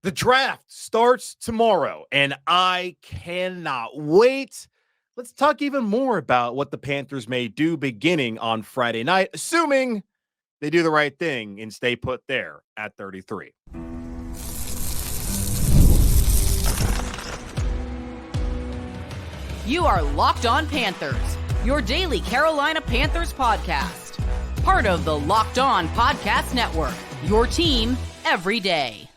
The draft starts tomorrow, and I cannot wait. Let's talk even more about what the Panthers may do beginning on Friday night, assuming they do the right thing and stay put there at 33. You are Locked On Panthers, your daily Carolina Panthers podcast. Part of the Locked On Podcast Network, your team every day.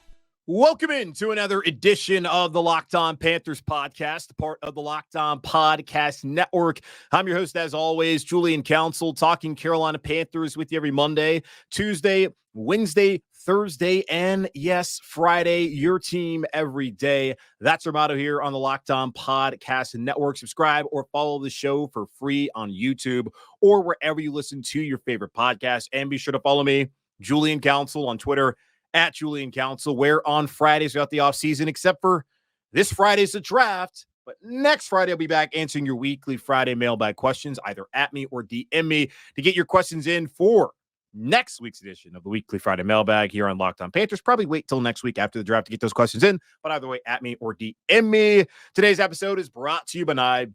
Welcome into another edition of the Locked On Panthers podcast, part of the Locked On Podcast Network. I'm your host, as always, Julian Council, talking Carolina Panthers with you every Monday, Tuesday, Wednesday, Thursday, and yes, Friday, your team every day. That's our motto here on the Locked On Podcast Network. Subscribe or follow the show for free on YouTube or wherever you listen to your favorite podcast. And be sure to follow me, Julian Council, on Twitter, at Julian Council, where on Fridays throughout the offseason, except for this Friday's the draft. But next Friday, I'll be back answering your weekly Friday mailbag questions, either at me or DM me to get your questions in for next week's edition of the weekly Friday mailbag here on Locked On Panthers. Probably wait till next week after the draft to get those questions in, but either way, at me or DM me. Today's episode is brought to you by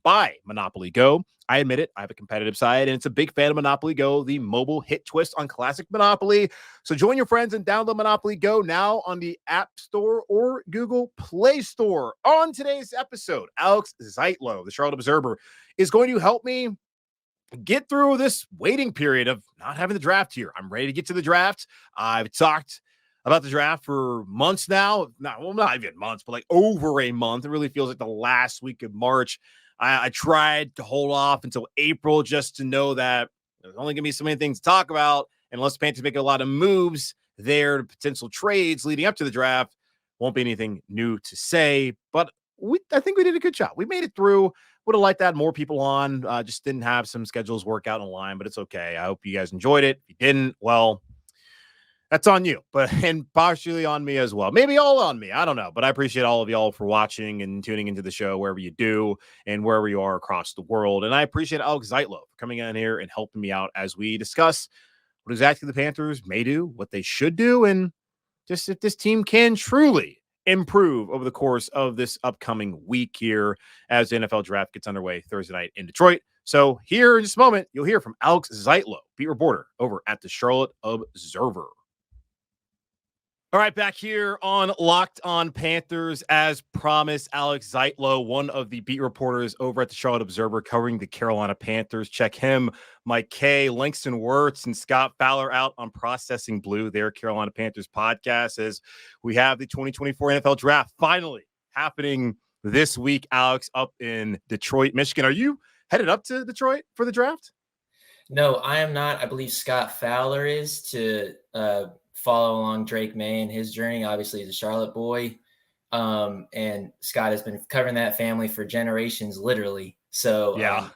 Monopoly Go. I admit it, I have a competitive side, and it's a big fan of Monopoly Go, the mobile hit twist on classic Monopoly. So join your friends and download Monopoly Go now on the App Store or Google Play Store. On today's episode, Alex Zietlow, the Charlotte Observer, is going to help me get through this waiting period of not having the draft here. I'm ready to get to the draft. I've talked about the draft for months now. Not even months, but like over a month. It really feels like the last week of March. I tried to hold off until April just to know that there's only going to be so many things to talk about. And unless the Panthers make a lot of moves there, potential trades leading up to the draft, won't be anything new to say. But I think we did a good job. We made it through. Would have liked to have more people on. Just didn't have some schedules work out in line, but it's okay. I hope you guys enjoyed it. If you didn't, well, that's on you, and partially on me as well. Maybe all on me. I don't know, but I appreciate all of y'all for watching and tuning into the show wherever you do and wherever you are across the world. And I appreciate Alex Zietlow for coming in here and helping me out as we discuss what exactly the Panthers may do, what they should do, and just if this team can truly improve over the course of this upcoming week here as the NFL draft gets underway Thursday night in Detroit. So here in just a moment, you'll hear from Alex Zietlow, beat reporter over at the Charlotte Observer. All right, back here on Locked On Panthers, as promised, Alex Zietlow, one of the beat reporters over at the Charlotte Observer covering the Carolina Panthers. Check him, Mike K, Langston Wirtz, and Scott Fowler out on Processing Blue, their Carolina Panthers podcast, as we have the 2024 NFL Draft finally happening this week, Alex, up in Detroit, Michigan. Are you headed up to Detroit for the draft? No, I am not. I believe Scott Fowler is to follow along Drake May and his journey. Obviously, he's a Charlotte boy. And Scott has been covering that family for generations, literally. So yeah,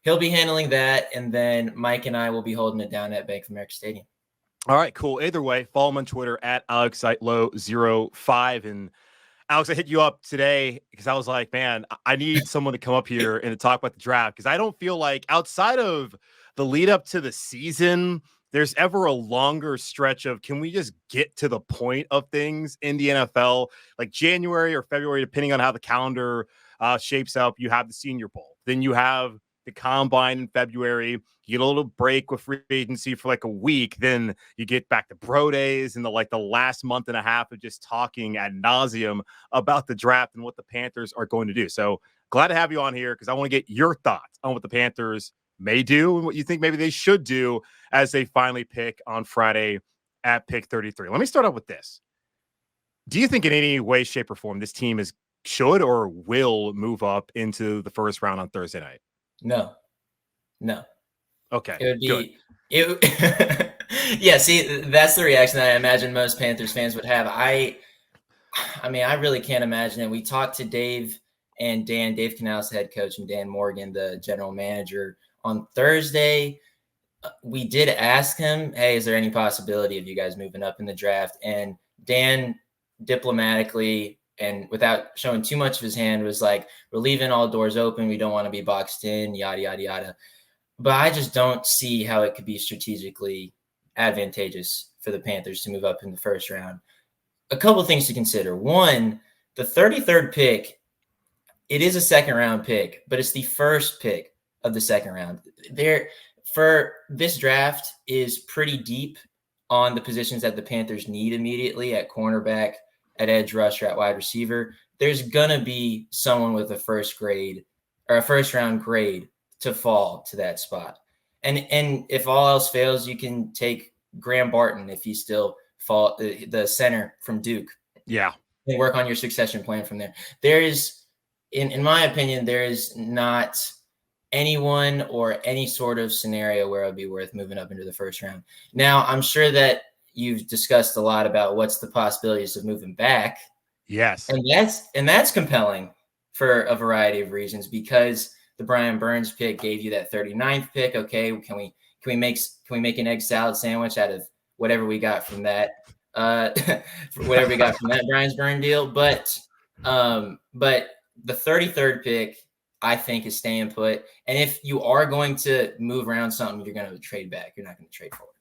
he'll be handling that. And then Mike and I will be holding it down at Bank of America Stadium. All right, cool. Either way, follow him on Twitter at Alex Zietlow05. And Alex, I hit you up today because I was like, man, I need someone to come up here and to talk about the draft, because I don't feel like outside of the lead up to the season, there's ever a longer stretch of, can we just get to the point of things in the NFL? Like January or February, depending on how the calendar shapes up, you have the Senior Bowl. Then you have the Combine in February. You get a little break with free agency for like a week. Then you get back to Bro Days and the last month and a half of just talking ad nauseum about the draft and what the Panthers are going to do. So glad to have you on here because I want to get your thoughts on what the Panthers may do and what you think maybe they should do as they finally pick on Friday at pick 33. Let me start off with this. Do you think in any way, shape, or form this team should or will move up into the first round on Thursday night? No. Okay. It would be yeah, see, that's the reaction that I imagine most Panthers fans would have. I mean, I really can't imagine it. We talked to Dave and Dan, Dave Canales, head coach, and Dan Morgan, the general manager, on Thursday. We did ask him, hey, is there any possibility of you guys moving up in the draft? And Dan diplomatically and without showing too much of his hand was like, we're leaving all doors open. We don't want to be boxed in, yada, yada, yada. But I just don't see how it could be strategically advantageous for the Panthers to move up in the first round. a couple of things to consider. One, the 33rd pick, it is a second-round pick, but it's the first pick of the second round. For this draft is pretty deep on the positions that the Panthers need immediately at cornerback, at edge rusher, at wide receiver. There's going to be someone with a first-round grade to fall to that spot. And if all else fails, you can take Graham Barton if he still fall the center from Duke. Yeah. And work on your succession plan from there. There is, in my opinion, there is not anyone or any sort of scenario where it would be worth moving up into the first round. Now, I'm sure that you've discussed a lot about what's the possibilities of moving back. Yes. And that's compelling for a variety of reasons, because the Brian Burns pick gave you that 39th pick. Okay, can we make an egg salad sandwich out of whatever we got from that? Whatever we got from that Brian Burns deal. But the 33rd pick, I think, is staying put. And if you are going to move around something, you're going to trade back. You're not going to trade forward.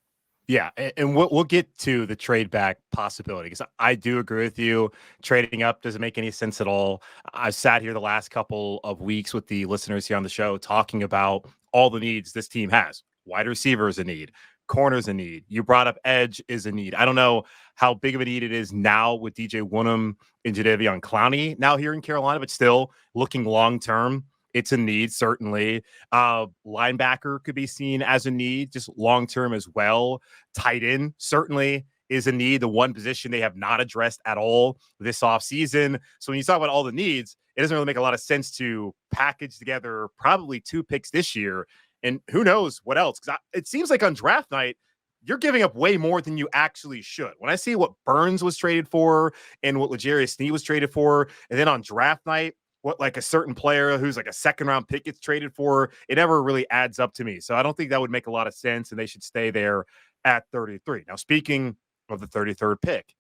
Yeah, and we'll get to the trade back possibility, because I do agree with you. Trading up doesn't make any sense at all. I've sat here the last couple of weeks with the listeners here on the show talking about all the needs this team has. Wide receiver is a need. Corner is a need. You brought up edge is a need. I don't know how big of a need it is now with DJ Woonem and Jadeveon Clowney now here in Carolina, but still looking long-term, it's a need, certainly. Linebacker could be seen as a need, just long-term as well. Tight end certainly is a need, the one position they have not addressed at all this offseason. So when you talk about all the needs, it doesn't really make a lot of sense to package together probably 2 picks this year. And who knows what else? Because it seems like on draft night, you're giving up way more than you actually should. When I see what Burns was traded for and what L'Jarius Sneed was traded for, and then on draft night, what like a certain player who's like a second-round pick gets traded for, it never really adds up to me. So I don't think that would make a lot of sense, and they should stay there at 33. Now, speaking of the 33rd pick,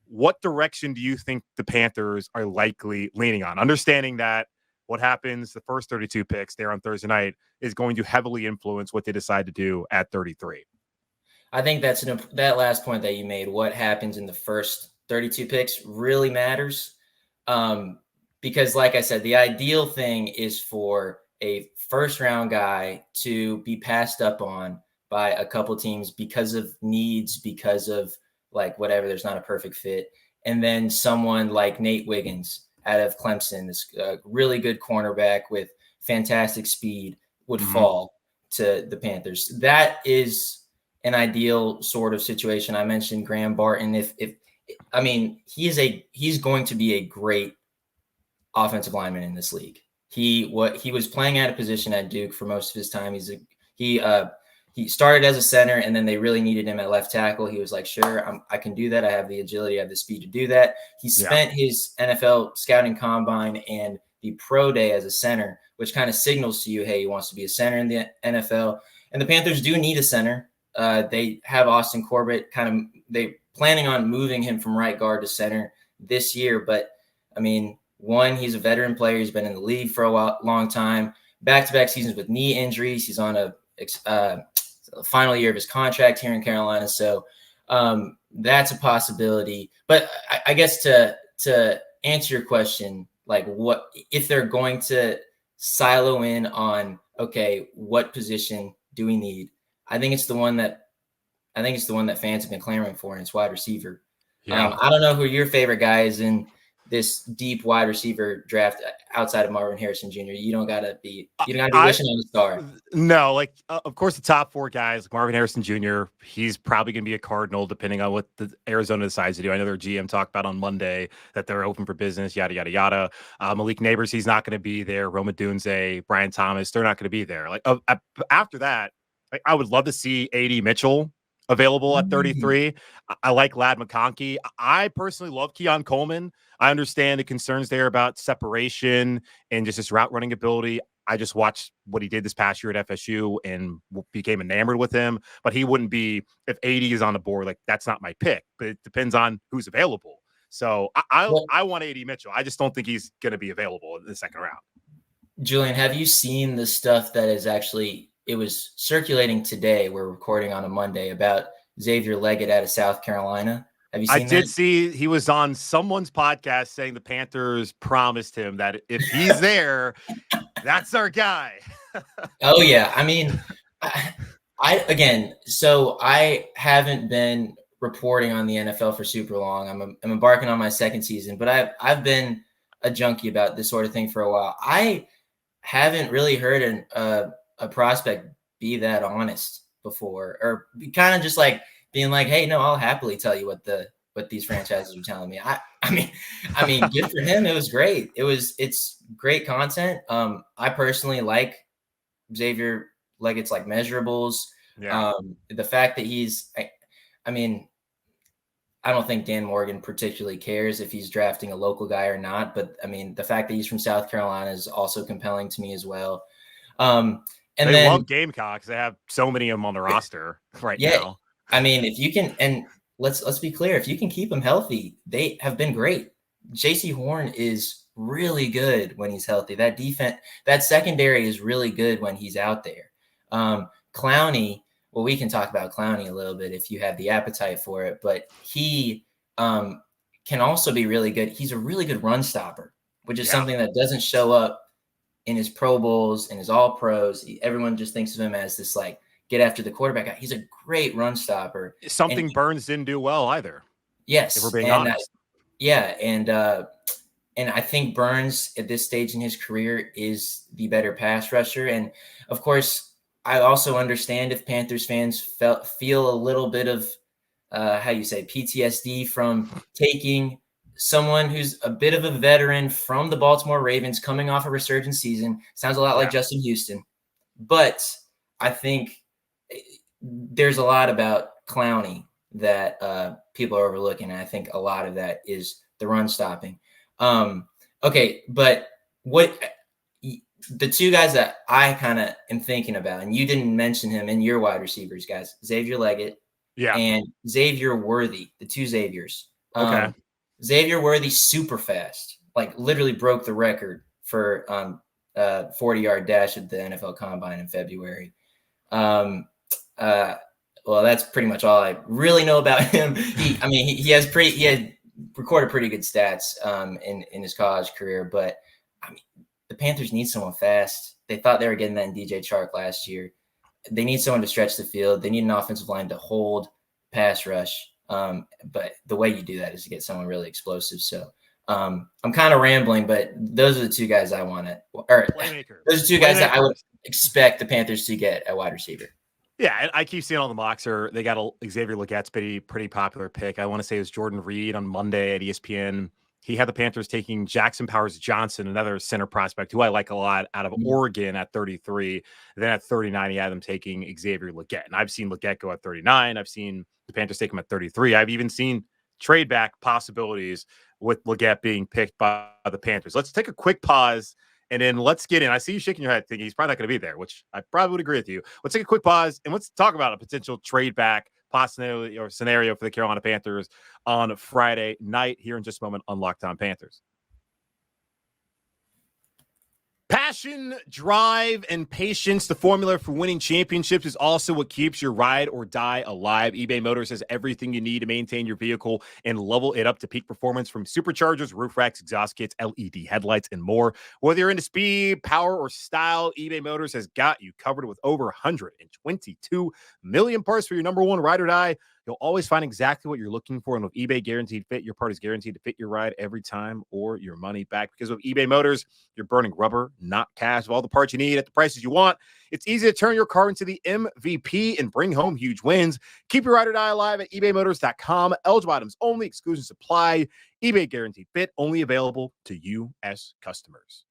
what direction do you think the Panthers are likely leaning on? Understanding that what happens the first 32 picks there on Thursday night is going to heavily influence what they decide to do at 33. I think that last point that you made, what happens in the first 32 picks, really matters. Because like I said, the ideal thing is for a first round guy to be passed up on by a couple teams because of needs, because of like whatever, there's not a perfect fit. And then someone like Nate Wiggins out of Clemson, this really good cornerback with fantastic speed, would fall to the Panthers. That is an ideal sort of situation. I mentioned Graham Barton. He's going to be a great offensive lineman in this league. He was playing at a position at Duke for most of his time. He started as a center, and then they really needed him at left tackle. He was like, sure, I can do that. I have the agility, I have the speed to do that. He spent his NFL scouting combine and the pro day as a center, which kind of signals to you, hey, he wants to be a center in the NFL. And the Panthers do need a center. They have Austin Corbett they planning on moving him from right guard to center this year. But I mean, one, he's a veteran player. He's been in the league for a long time, back-to-back seasons with knee injuries. He's on a final year of his contract here in Carolina. So that's a possibility. But I guess to answer your question, like what if they're going to silo in on, okay, what position do we need? I think it's the one that fans have been clamoring for, and it's wide receiver. Yeah. I don't know who your favorite guy is in this deep wide receiver draft outside of Marvin Harrison Jr. You don't gotta be wishing on the star. No, of course the top 4 guys, like Marvin Harrison Jr., he's probably going to be a Cardinal depending on what the Arizona decides to do. I know their GM talked about on Monday that they're open for business, yada, yada, yada. Malik Neighbors, he's not going to be there. Roma Dunze, Brian Thomas, they're not going to be there. After that, I would love to see A.D. Mitchell available at 33. I like Ladd McConkey. I personally love Keon Coleman. I understand the concerns there about separation and just his route running ability. I just watched what he did this past year at FSU and became enamored with him. But he wouldn't be, if 80 is on the board, like that's not my pick. But it depends on who's available. So I want A.D. Mitchell. I just don't think he's going to be available in the second round. Julian, have you seen the stuff that is it was circulating today? We're recording on a Monday about Xavier Leggett out of South Carolina Have you I seen did that? see he was on someone's podcast saying the Panthers promised him that if he's there, that's our guy. Oh yeah. I mean, so I haven't been reporting on the NFL for super long. I'm embarking on my second season, but I've been a junkie about this sort of thing for a while. I haven't really heard a prospect be that honest before, or kind of just like being like, "Hey, no, I'll happily tell you what these franchises are telling me." I mean, good for him. It was great. It's great content. I personally like Xavier Leggett's like measurables. Yeah. The fact that I mean, I don't think Dan Morgan particularly cares if he's drafting a local guy or not, but I mean, the fact that he's from South Carolina is also compelling to me as well. And they then love Gamecocks. They have so many of them on the roster right yeah, now. I mean, if you can, and let's be clear, if you can keep them healthy, they have been great. JC Horn is really good when he's healthy. That defense, that secondary is really good when he's out there. Clowney, well, we can talk about Clowney a little bit if you have the appetite for it, but he can also be really good. He's a really good run stopper, which is something that doesn't show up in his Pro Bowls and his All Pros. Everyone just thinks of him as this like get after the quarterback guy. He's a great run stopper. Something Burns didn't do well either. Yes, if we're being honest. And I think Burns at this stage in his career is the better pass rusher. And of course, I also understand if Panthers fans feel a little bit of PTSD from taking someone who's a bit of a veteran from the Baltimore Ravens coming off a resurgent season. Sounds a lot like Justin Houston. But I think there's a lot about Clowney that people are overlooking. And I think a lot of that is the run stopping. Okay, but what the two guys that I kind of am thinking about, and you didn't mention him in your wide receivers, guys, Xavier Leggett and Xavier Worthy, the two Xaviers. Okay. Xavier Worthy, super fast, like literally broke the record for 40-yard dash at the NFL Combine in February. Well, that's pretty much all I really know about him. He had recorded pretty good stats in his college career, but I mean, the Panthers need someone fast. They thought they were getting that in DJ Chark last year. They need someone to stretch the field. They need an offensive line to hold pass rush. But the way you do that is to get someone really explosive. So I'm kind of rambling, but those are the two guys I want to, or those are two guys that I would expect the Panthers to get at wide receiver. Yeah, and I keep seeing all the mocks they got Xavier Legette's pretty popular pick. I want to say it was Jordan Reed on Monday at ESPN. He had the Panthers taking Jackson Powers Johnson, another center prospect who I like a lot, out of Oregon at 33. Then at 39, he had them taking Xavier Legette. And I've seen Legette go at 39. I've seen the Panthers take him at 33. I've even seen trade back possibilities with Legette being picked by the Panthers. Let's take a quick pause. And then let's get in. I see you shaking your head thinking he's probably not going to be there, which I probably would agree with you. Let's take a quick pause and let's talk about a potential trade back possibility or scenario for the Carolina Panthers on Friday night here in just a moment on Locked On Panthers. Passion, drive, and patience, the formula for winning championships, is also what keeps your ride or die alive. eBay Motors has everything you need to maintain your vehicle and level it up to peak performance, from superchargers, roof racks, exhaust kits, LED headlights, and more. Whether you're into speed, power, or style, eBay Motors has got you covered with over 122 million parts for your number one ride or die. You'll always find exactly what you're looking for. And with eBay Guaranteed Fit, your part is guaranteed to fit your ride every time or your money back. Because with eBay Motors, you're burning rubber, not cash. With all the parts you need at the prices you want, it's easy to turn your car into the MVP and bring home huge wins. Keep your ride or die alive at ebaymotors.com. Eligible items only. Exclusions apply. eBay Guaranteed Fit, only available to U.S. customers.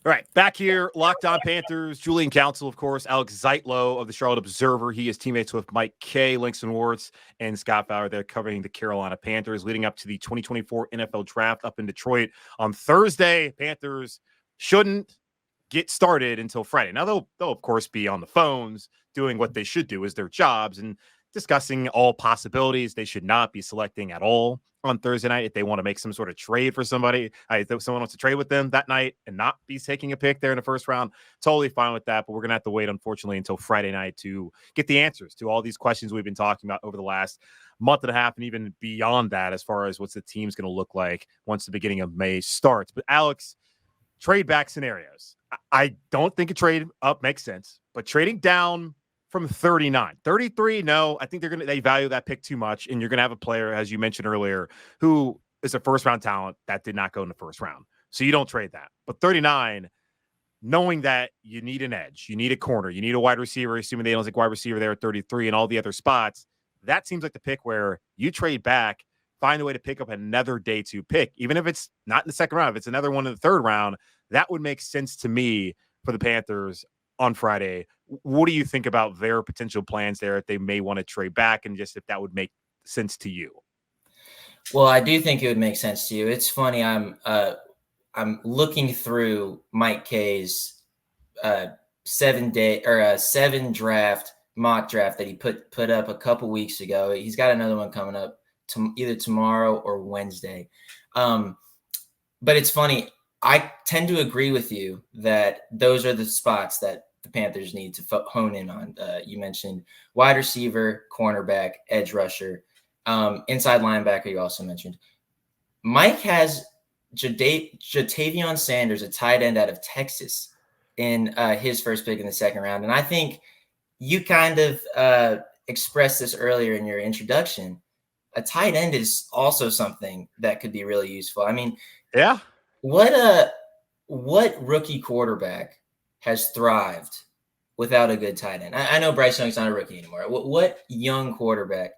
All right, back here, Locked On Panthers, Julian Council, of course, Alex Zietlow of the Charlotte Observer. He is teammates with Mike Kay, Langston Wartz, and Scott Bauer. They're covering the Carolina Panthers leading up to the 2024 NFL Draft up in Detroit on Thursday. Panthers shouldn't get started until Friday. Now, they'll of course, be on the phones doing what they should do as their jobs, and discussing all possibilities. They should not be selecting at all on Thursday night if they want to make some sort of trade for somebody. If someone wants to trade with them that night and not be taking a pick there in the first round, totally fine with that. But we're going to have to wait, unfortunately, until Friday night to get the answers to all these questions we've been talking about over the last month and a half and even beyond that, as far as what's the team's going to look like once the beginning of May starts. But Alex, trade back scenarios. I don't think a trade up makes sense, but trading down from 39, 33, no, I think they value that pick too much. And you're going to have a player, as you mentioned earlier, who is a first round talent that did not go in the first round. So you don't trade that. But 39, knowing that you need an edge, you need a corner, you need a wide receiver, assuming they don't take wide receiver there at 33 and all the other spots, that seems like the pick where you trade back, find a way to pick up another day 2 pick, even if it's not in the second round, if it's another one in the third round, that would make sense to me for the Panthers on Friday. What do you think about their potential plans there if they may want to trade back, and just if that would make sense to you? Well, I do think it would make sense to you. It's funny. I'm looking through Mike K's 7 draft mock draft that he put up a couple weeks ago. He's got another one coming up either tomorrow or Wednesday. But it's funny. I tend to agree with you that those are the spots that the Panthers need to hone in on. You mentioned wide receiver, cornerback, edge rusher, inside linebacker. You also mentioned Mike has Jatavion Sanders, a tight end out of Texas, in his first pick in the second round. And I think you kind of expressed this earlier in your introduction. A tight end is also something that could be really useful. I mean, yeah. What rookie quarterback has thrived without a good tight end? I know Bryce Young's not a rookie anymore. What young quarterback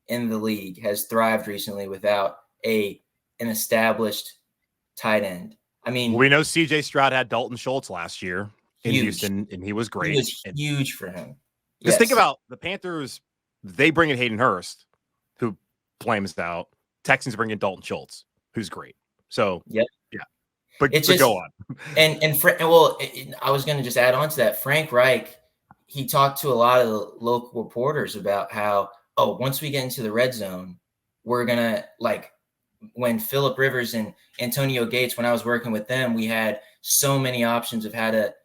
in the league has thrived recently without an established tight end? I mean, we know CJ Stroud had Dalton Schultz last year in Houston, and he was great. He was huge for him. Just think about the Panthers. They bring in Hayden Hurst, who flames out. Texans bring in Dalton Schultz, who's great. So, yeah. But go on. I was going to just add on to that. Frank Reich, he talked to a lot of the local reporters about how, once we get into the red zone, we're going to, like, when Phillip Rivers and Antonio Gates, when I was working with them, we had so many options of how to,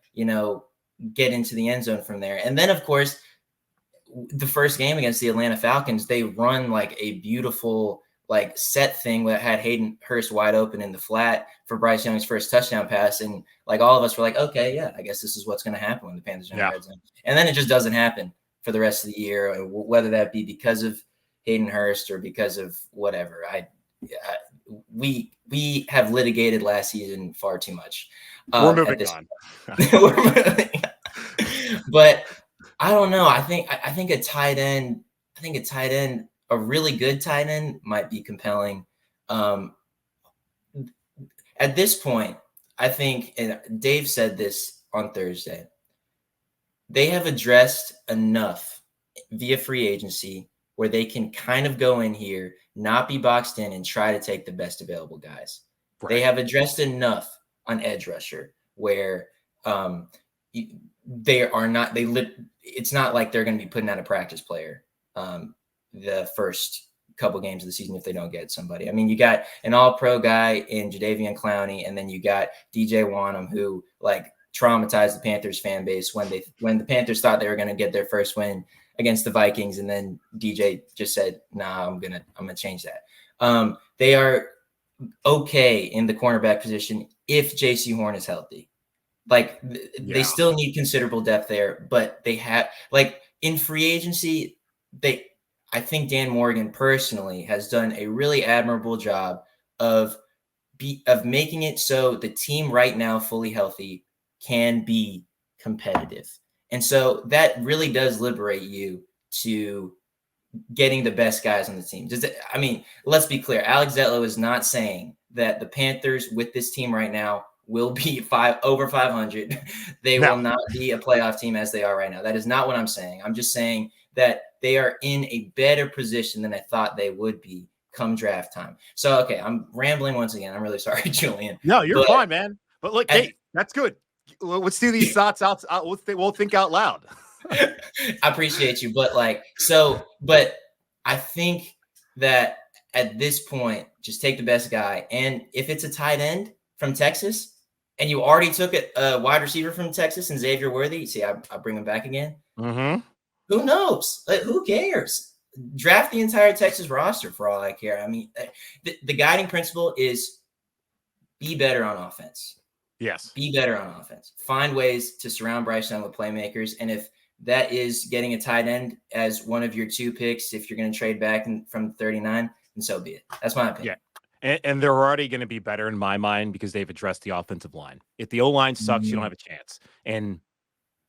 get into the end zone from there. And then, of course, the first game against the Atlanta Falcons, they run like a beautiful set thing that had Hayden Hurst wide open in the flat for Bryce Young's first touchdown pass. And all of us were like, okay, yeah, I guess this is what's going to happen when the Panthers are in the red zone. And then it just doesn't happen for the rest of the year, whether that be because of Hayden Hurst or because of whatever. We have litigated last season far too much. We're moving on. But I don't know. I think a tight end, a really good tight end might be compelling. At this point, I think, and Dave said this on Thursday, they have addressed enough via free agency where they can kind of go in here, not be boxed in, and try to take the best available guys. Right. They have addressed enough on edge rusher where they are not, it's not like they're going to be putting out a practice player the first couple games of the season if they don't get somebody. I mean, you got an all-pro guy in Jadeveon Clowney, and then you got DJ Wanham, who traumatized the Panthers fan base when the Panthers thought they were going to get their first win against the Vikings, and then DJ just said, "Nah, I'm gonna change that." They are okay in the cornerback position if JC Horn is healthy. They still need considerable depth there, but they have in free agency, I think Dan Morgan personally has done a really admirable job of making it so the team right now fully healthy can be competitive. And so that really does liberate you to getting the best guys on the team. Let's be clear. Alex Zietlow is not saying that the Panthers with this team right now will be over 500. They will not be a playoff team as they are right now. That is not what I'm saying. I'm just saying that they are in a better position than I thought they would be come draft time. So, okay, I'm rambling once again. I'm really sorry, Julian. No, you're fine, man. But look, hey, that's good. Let's do these thoughts out. We'll think out loud. I appreciate you, but but I think that at this point, just take the best guy. And if it's a tight end from Texas and you already took a wide receiver from Texas and Xavier Worthy, see, I bring him back again. Mm-hmm. Who knows? Who cares? Draft the entire Texas roster for all I care. I mean, the guiding principle is be better on offense. Yes. Be better on offense. Find ways to surround Bryce Young with playmakers. And if that is getting a tight end as one of your 2 picks, if you're going to trade back from 39, then so be it. That's my opinion. Yeah. And they're already going to be better in my mind because they've addressed the offensive line. If the O-line sucks, you don't have a chance. And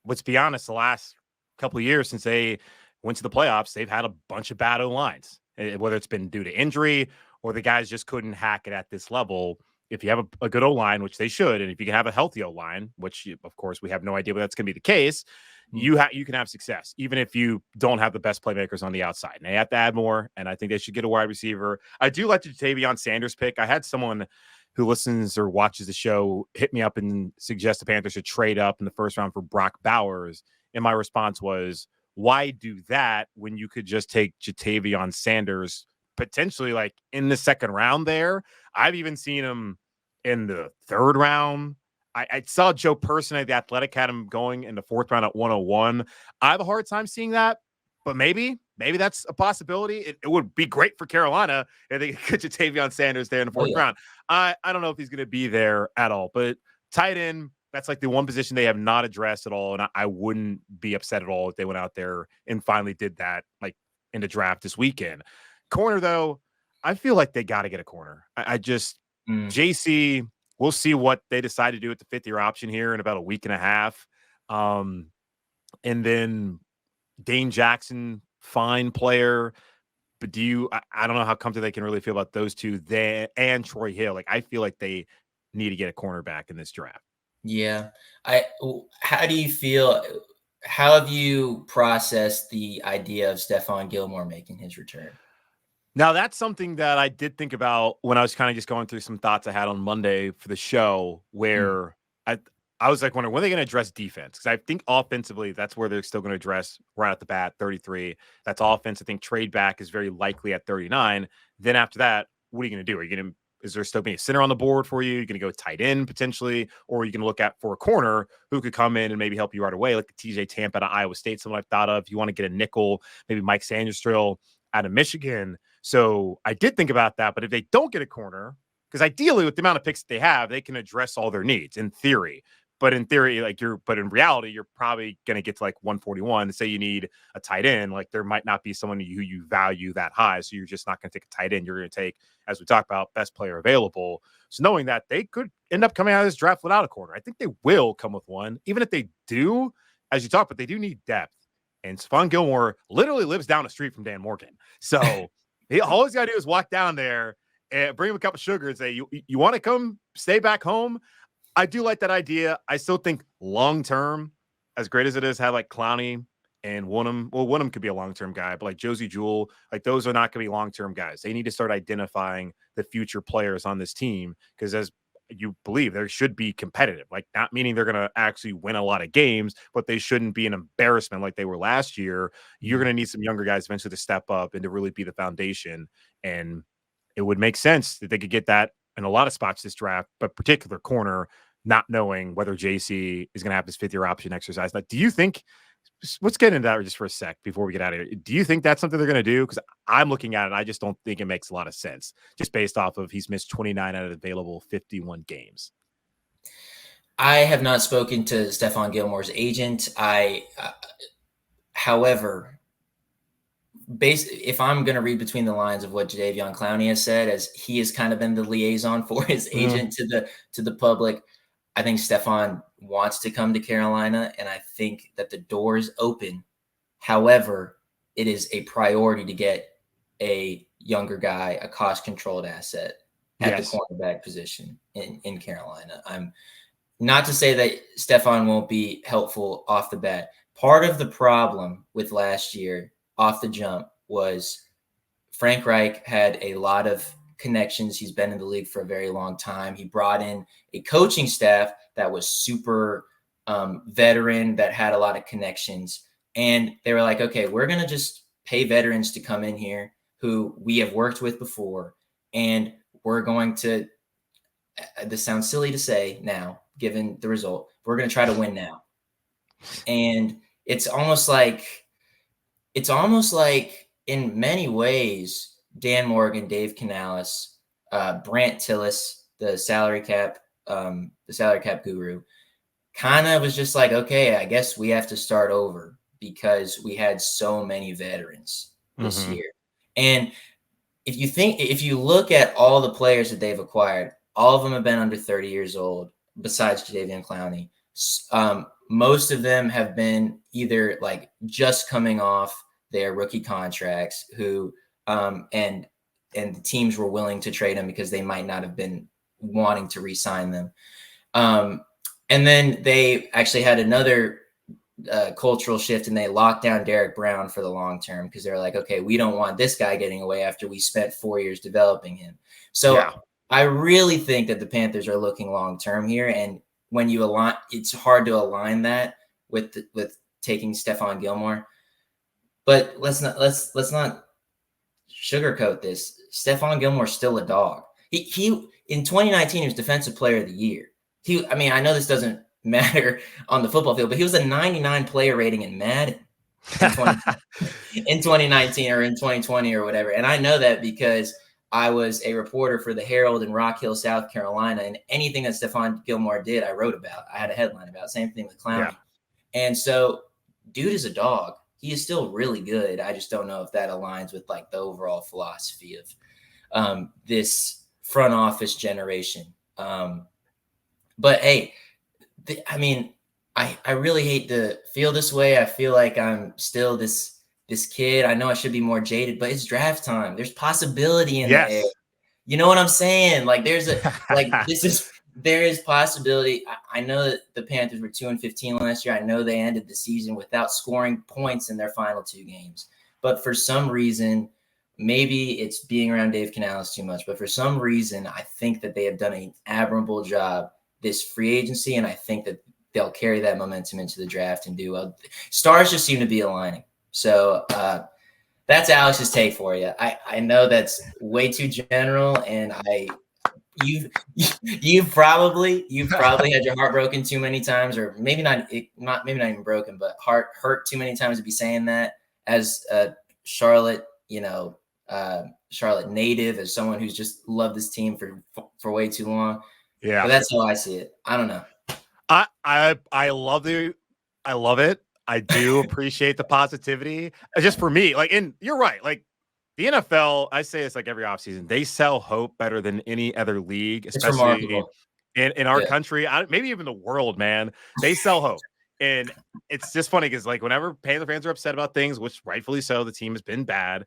let's be honest, the last couple of years since they went to the playoffs, they've had a bunch of bad O-lines, whether it's been due to injury or the guys just couldn't hack it at this level. If you have a good O-line, which they should, and if you can have a healthy O-line, which of course we have no idea whether that's going to be the case, you can have success, even if you don't have the best playmakers on the outside. And they have to add more, and I think they should get a wide receiver. I do like the Jatavion Sanders pick. I had someone who listens or watches the show hit me up and suggest the Panthers should trade up in the first round for Brock Bowers. And my response was, why do that when you could just take Jatavion Sanders potentially like in the second round there? I've even seen him in the third round. I saw Joe Person at The Athletic had him going in the fourth round at 101. I have a hard time seeing that, but maybe that's a possibility. It would be great for Carolina if they could get Jatavion Sanders there in the fourth round. I don't know if he's going to be there at all, but tight end, that's like the one position they have not addressed at all. And I wouldn't be upset at all if they went out there and finally did that, like in the draft this weekend. Corner, though, I feel like they got to get a corner. I just, JC, we'll see what they decide to do with the 5th-year option here in about a week and a half. And then Dane Jackson, fine player. But I don't know how comfortable they can really feel about those two and Troy Hill. Like, I feel like they need to get a cornerback in this draft. Yeah. How do you feel? How have you processed the idea of Stephon Gilmore making his return? Now, that's something that I did think about when I was kind of just going through some thoughts I had on Monday for the show, where I was like wondering, when are they going to address defense? Because I think offensively, that's where they're still going to address right at the bat, 33. That's offense. I think trade back is very likely at 39. Then after that, what are you going to do? Is there still being a center on the board for you? You're going to go tight end potentially, or are you going to look at for a corner who could come in and maybe help you right away, like the TJ Tampa out of Iowa State, someone I've thought of. You want to get a nickel, maybe Mike Sanderstrill out of Michigan. So I did think about that, but if they don't get a corner, because ideally with the amount of picks that they have, they can address all their needs in theory. But in theory, but in reality, you're probably going to get to like 141. Say you need a tight end, like there might not be someone who you value that high. So you're just not going to take a tight end. You're going to take, as we talked about, best player available. So knowing that they could end up coming out of this draft without a corner, I think they will come with one. Even if they do, as you talk, but they do need depth. And Stephon Gilmore literally lives down the street from Dan Morgan. So all he's got to do is walk down there and bring him a cup of sugar and say, you want to come stay back home? I do like that idea. I still think long-term, as great as it is, have like Clowney and Woodham. Well, Woodham could be a long-term guy, but like Josie Jewell, like those are not going to be long-term guys. They need to start identifying the future players on this team because as you believe, there should be competitive, like not meaning they're going to actually win a lot of games, but they shouldn't be an embarrassment like they were last year. You're going to need some younger guys eventually to step up and to really be the foundation. And it would make sense that they could get that in a lot of spots this draft, but particular corner, not knowing whether JC is going to have this 5th-year option exercise. Now, do you think, let's get into that just for a sec before we get out of here. Do you think that's something they're going to do? Because I'm looking at it, I just don't think it makes a lot of sense, just based off of he's missed 29 out of available 51 games. I have not spoken to Stephon Gilmore's agent. However, if I'm going to read between the lines of what Jadeveon Clowney has said, as he has kind of been the liaison for his agent to the public, I think Stephon wants to come to Carolina, and I think that the door is open. However, it is a priority to get a younger guy, a cost-controlled asset at the cornerback position in Carolina. I'm not to say that Stephon won't be helpful off the bat. Part of the problem with last year off the jump was Frank Reich had a lot of connections. He's been in the league for a very long time. He brought in a coaching staff that was super veteran, that had a lot of connections. And they were like, okay, we're going to just pay veterans to come in here who we have worked with before. And we're going to, this sounds silly to say now, given the result, we're going to try to win now. And it's almost like in many ways, Dan Morgan, Dave Canales, Brant Tillis, the salary cap guru, kind of was just like, okay, I guess we have to start over because we had so many veterans this year. And if you look at all the players that they've acquired, all of them have been under 30 years old, besides Jadeveon Clowney. Most of them have been either like just coming off their rookie contracts who, and the teams were willing to trade them because they might not have been wanting to re-sign them. And then they actually had another cultural shift, and they locked down Derek Brown for the long term because they're like, okay, we don't want this guy getting away after we spent 4 years developing him. So I really think that the Panthers are looking long term here, and when you align, it's hard to align that with taking Stephon Gilmore. But let's not sugarcoat this. Stephon Gilmore's still a dog. He in 2019 he was Defensive Player of the Year. I know this doesn't matter on the football field, but he was a 99 player rating in Madden in 2019 or in 2020 or whatever. And I know that because I was a reporter for the Herald in Rock Hill, South Carolina, and anything that Stephon Gilmore did, I wrote about. I had a headline about. Same thing with Clowney. Yeah. And so, dude is a dog. He is still really good. I just don't know if that aligns with like the overall philosophy of this front office generation. But hey, I really hate to feel this way. I feel like I'm still this kid. I know I should be more jaded, but it's draft time. There's possibility in the air. You know what I'm saying? Like there is possibility. I know that the Panthers were 2-15 last year. I know they ended the season without scoring points in their final 2 games. But for some reason, maybe it's being around Dave Canales too much, but for some reason, I think that they have done an admirable job this free agency, and I think that they'll carry that momentum into the draft and do well. Stars just seem to be aligning. So that's Alex's take for you. I know that's way too general, and you've probably had your heart broken too many times, or maybe not even broken, but heart hurt too many times to be saying that as a Charlotte native, as someone who's just loved this team for way too long. Yeah, but that's how I see it. I don't know. I love it. I do appreciate the positivity. Just for me, you're right. Like the NFL, I say this like every offseason, they sell hope better than any other league, especially in our country, maybe even the world, man. They sell hope. And it's just funny because whenever Panther fans are upset about things, which rightfully so, the team has been bad.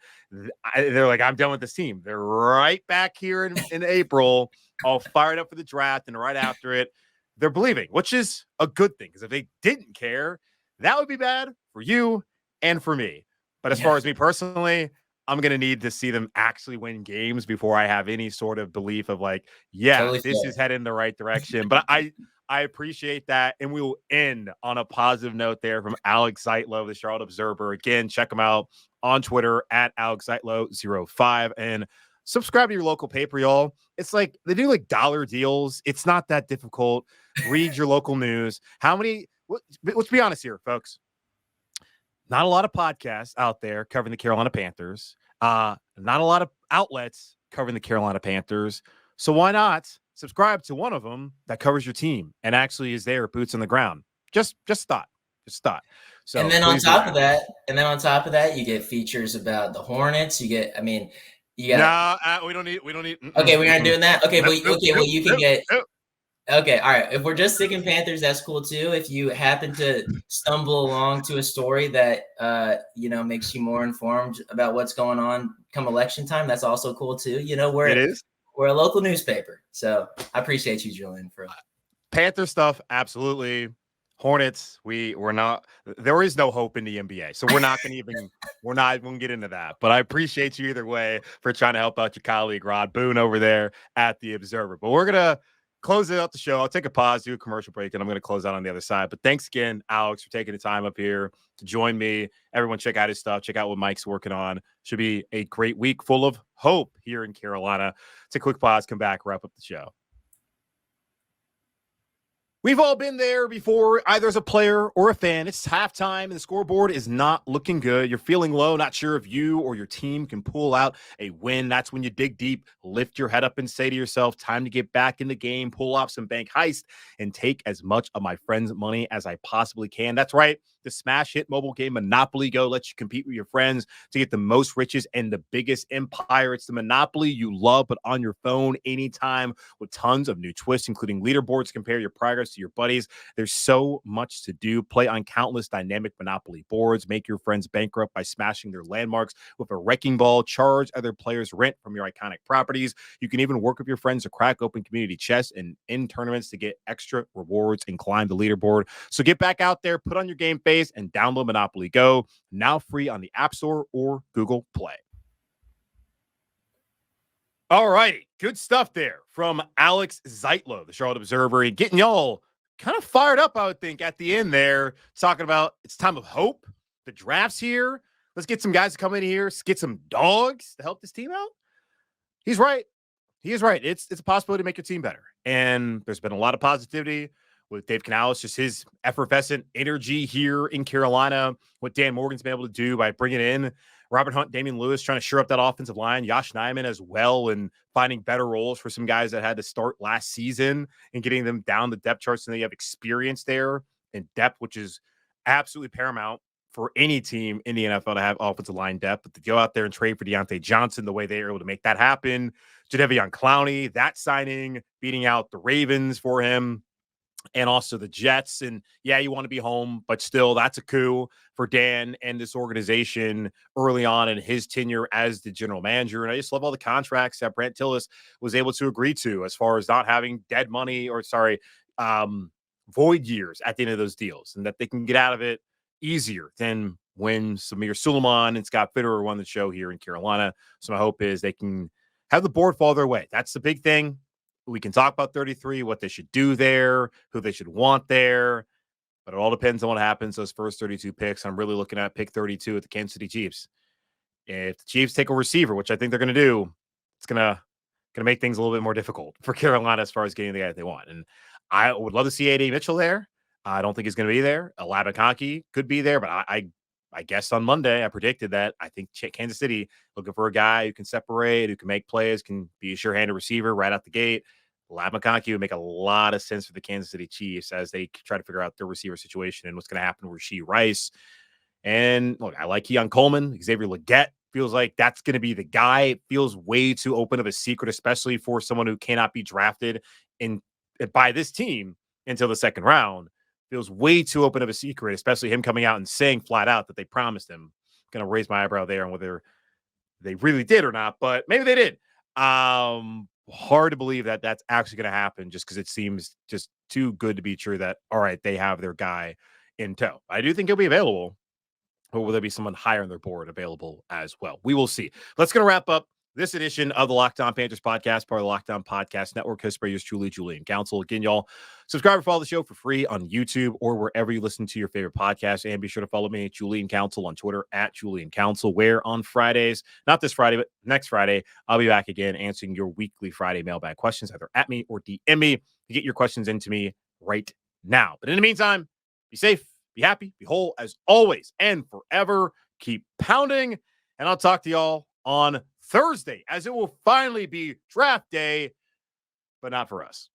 They're like, I'm done with this team. They're right back here in April, all fired up for the draft, and right after it, they're believing, which is a good thing. Because if they didn't care, that would be bad for you and for me. But as far as me personally, I'm going to need to see them actually win games before I have any sort of belief of totally this is heading in the right direction. But I appreciate that. And we will end on a positive note there from Alex Zietlow, the Charlotte Observer. Again, check him out on Twitter at Alex Zietlow05 and subscribe to your local paper, y'all. It's they do dollar deals. It's not that difficult. Read your local news. Let's be honest here, folks. Not a lot of podcasts out there covering the Carolina Panthers. Not a lot of outlets covering the Carolina Panthers. So why not subscribe to one of them that covers your team and actually is there, boots on the ground? Just thought. So and then on top of that, you get features about the Hornets. We don't need. Okay, we aren't doing that. Okay, well, you can get. Okay, all right. If we're just sticking Panthers, that's cool too. If you happen to stumble along to a story that makes you more informed about what's going on come election time, that's also cool too. We're a local newspaper, so I appreciate you, Julian, for Panther stuff. Absolutely. Hornets, we're not. There is no hope in the NBA, so we're not going to get into that. But I appreciate you either way for trying to help out your colleague Rod Boone over there at the Observer. But we're gonna closing out the show. I'll take a pause, do a commercial break, and I'm going to close out on the other side. But thanks again, Alex, for taking the time up here to join me. Everyone check out his stuff. Check out what Mike's working on. Should be a great week full of hope here in Carolina. Take a quick pause, come back, wrap up the show. We've all been there before, either as a player or a fan. It's halftime, and the scoreboard is not looking good. You're feeling low, not sure if you or your team can pull out a win. That's when you dig deep, lift your head up, and say to yourself, time to get back in the game, pull off some bank heist, and take as much of my friends' money as I possibly can. That's right. The smash hit mobile game Monopoly Go lets you compete with your friends to get the most riches and the biggest empire. It's the Monopoly you love, but on your phone anytime, with tons of new twists, including leaderboards to compare your progress to your buddies. There's so much to do. Play on countless dynamic Monopoly boards. Make your friends bankrupt by smashing their landmarks with a wrecking ball. Charge other players rent from your iconic properties. You can even work with your friends to crack open community chests and in tournaments to get extra rewards and climb the leaderboard. So get back out there, put on your game face, and download Monopoly Go, now free on the App Store or Google Play. All right, good stuff there from Alex Zietlow, the Charlotte Observer, and getting y'all kind of fired up, I would think, at the end there, talking about it's time of hope. The draft's here. Let's get some guys to come in here, let's get some dogs to help this team out. He's right. He is right. It's a possibility to make your team better. And there's been a lot of positivity with Dave Canales, just his effervescent energy here in Carolina, what Dan Morgan's been able to do by bringing in Robert Hunt, Damian Lewis, trying to shore up that offensive line, Josh Nijman as well, and finding better roles for some guys that had to start last season and getting them down the depth charts. And they have experience there and depth, which is absolutely paramount for any team in the NFL to have offensive line depth. But to go out there and trade for Deontay Johnson, the way they were able to make that happen, Jadeveon Clowney, that signing, beating out the Ravens for him, and also the Jets. And yeah, you want to be home, but still that's a coup for Dan and this organization early on in his tenure as the general manager. And I just love all the contracts that Brent Tillis was able to agree to as far as not having dead money void years at the end of those deals, and that they can get out of it easier than when Samir Suleiman and Scott Fitterer won the show here in Carolina. So my hope is they can have the board fall their way. That's the big thing. We can talk about 33, what they should do there, who they should want there, but it all depends on what happens those first 32 picks. I'm really looking at pick 32 at the Kansas City Chiefs. If the Chiefs take a receiver, which I think they're going to do, it's going to make things a little bit more difficult for Carolina as far as getting the guy that they want. And I would love to see A.D. Mitchell there. I don't think he's going to be there. Alaba Conkey could be there, but I guess on Monday I predicted that I think Kansas City looking for a guy who can separate, who can make plays, can be a sure-handed receiver right out the gate. Alaba Conkey would make a lot of sense for the Kansas City Chiefs as they try to figure out their receiver situation and what's going to happen with Rashee Rice. And look, I like Keon Coleman. Xavier Legette feels like that's going to be the guy. It feels way too open of a secret, especially for someone who cannot be drafted by this team until the second round. Feels way too open of a secret, especially him coming out and saying flat out that they promised him. Going to raise my eyebrow there on whether they really did or not, but maybe they did. Hard to believe that that's actually going to happen just because it seems just too good to be true that, all right, they have their guy in tow. I do think he'll be available, but will there be someone higher on their board available as well? We will see. Let's going to wrap up this edition of the Locked On Panthers podcast, part of the Locked On Podcast Network, hosted by yours truly, Julian Council. Again, y'all, subscribe or follow the show for free on YouTube or wherever you listen to your favorite podcast. And be sure to follow me, Julian Council, on Twitter at Julian Council, where on Fridays, not this Friday, but next Friday, I'll be back again answering your weekly Friday mailbag questions, either at me or DM me to get your questions into me right now. But in the meantime, be safe, be happy, be whole as always, and forever. Keep pounding, and I'll talk to y'all on Thursday, as it will finally be draft day, but not for us.